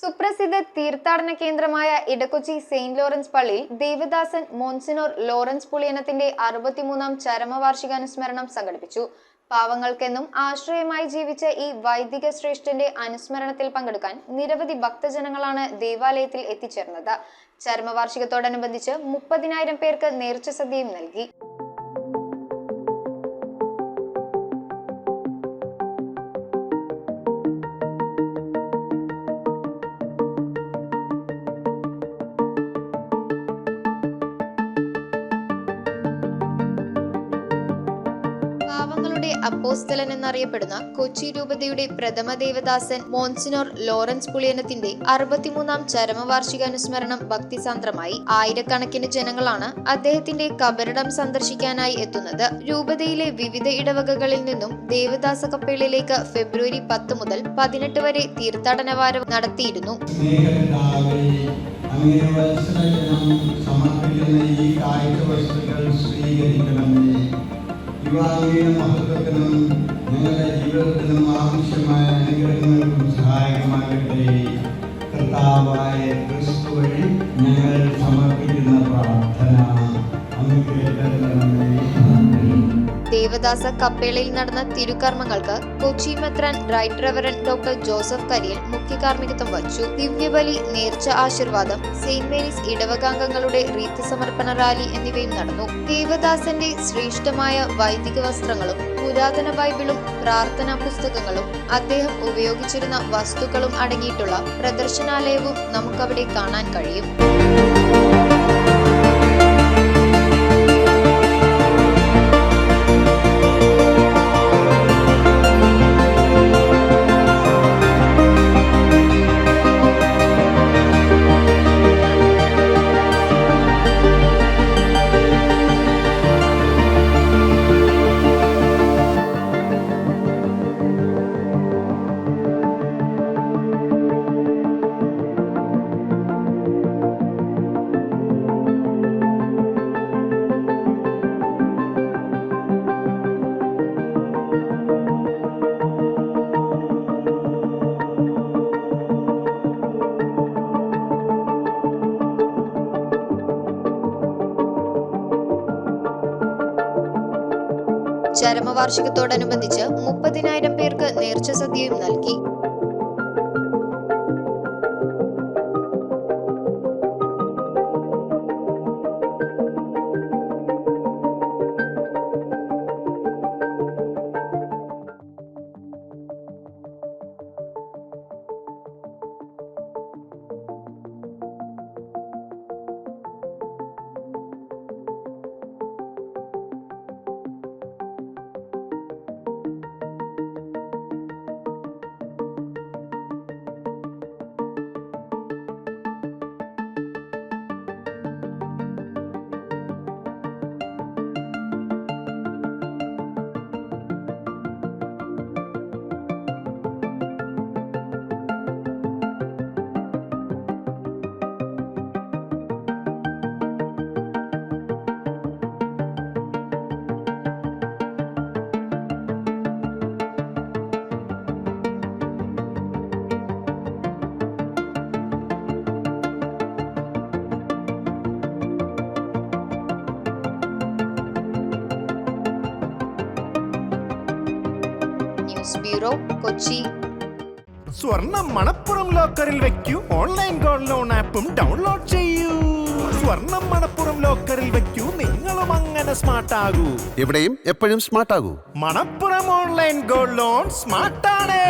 സുപ്രസിദ്ധ തീർത്ഥാടന കേന്ദ്രമായ Edakochi Saint Lawrence പള്ളിയിൽ ദേവദാസൻ മോൻസിനോർ ലോറൻസ് പുളിയനത്തിന്റെ 63-ാം ചരമവാർഷികാനുസ്മരണം സംഘടിപ്പിച്ചു. പാവങ്ങൾക്കെന്നും ആശ്രയമായി ജീവിച്ച ഈ വൈദിക ശ്രേഷ്ഠന്റെ അനുസ്മരണത്തിൽ പങ്കെടുക്കാൻ നിരവധി ഭക്തജനങ്ങളാണ് ദേവാലയത്തിൽ എത്തിച്ചേർന്നത്. ചരമവാർഷികത്തോടനുബന്ധിച്ച് 30,000 പേർക്ക് നേർച്ച സദ്യയും നൽകി. പാവങ്ങളുടെ അപ്പോസ്തലൻ എന്നറിയപ്പെടുന്ന കൊച്ചി രൂപതയുടെ പ്രഥമ ദേവദാസൻ മോൻസിനോർ ലോറൻസ് പുളിയനത്തിന്റെ 63-ാം ചരമവാർഷികാനുസ്മരണം ഭക്തിസാന്ദ്രമായി. ആയിരക്കണക്കിന് ജനങ്ങളാണ് അദ്ദേഹത്തിന്റെ കബറിടം സന്ദർശിക്കാനായി എത്തുന്നത്. രൂപതയിലെ വിവിധ ഇടവകകളിൽ നിന്നും ദേവദാസ കപ്പേളിലേക്ക് ഫെബ്രുവരി 10 മുതൽ 18 വരെ തീർത്ഥാടനവാരം നടത്തിയിരുന്നു. മഹത്വത്തിനും നിങ്ങളുടെ ജീവിതത്തിനും ആവശ്യമായ അനുഗ്രഹങ്ങൾക്കും സഹായകമാകട്ടെ. കർത്താവായ ക്രിസ്തു വഴി ഞങ്ങൾ സമർപ്പിക്കുന്ന പ്രാർത്ഥന അങ്ങ് കേട്ടരുളണമേ. ദേവദാസ കപ്പേളയിൽ നടന്ന തിരുക്കർമ്മങ്ങൾക്ക് കൊച്ചി മെത്രാൻ റൈറ്റ് റെവറൻ ഡോക്ടർ ജോസഫ് കരിയൽ മുഖ്യ കാർമ്മികത്വം വഹിച്ചു. ദിവ്യബലി, നേർച്ച ആശീർവാദം, സെയിന്റ് മേരീസ് ഇടവകാംഗങ്ങളുടെ റീത്ത് സമർപ്പണ റാലി എന്നിവയും നടന്നു. ദേവദാസന്റെ ശ്രേഷ്ഠമായ വൈദിക വസ്ത്രങ്ങളും പുരാതന ബൈബിളും പ്രാർത്ഥനാ പുസ്തകങ്ങളും അദ്ദേഹം ഉപയോഗിച്ചിരുന്ന വസ്തുക്കളും അടങ്ങിയിട്ടുള്ള പ്രദർശനാലയവും നമുക്കവിടെ കാണാൻ കഴിയും. ചരമവാർഷികത്തോടനുബന്ധിച്ച് 30,000 പേർക്ക് നേർച്ച സദ്യയും നൽകി. News bureau, Kochi. സ്വർണം മണപ്പുറം ലോക്കറിൽ വെക്കൂ. ഓൺലൈൻ ഗോൾഡ് ലോൺ ആപ്പും ഡൗൺലോഡ് ചെയ്യൂ. സ്വർണം മണപ്പുറം ലോക്കറിൽ വെക്കൂ. നിങ്ങളും അങ്ങനെ സ്മാർട്ട് ആകൂ. എവിടെയും എപ്പോഴും സ്മാർട്ട് ആകൂ. Manappuram online gold loan smart ആണ്.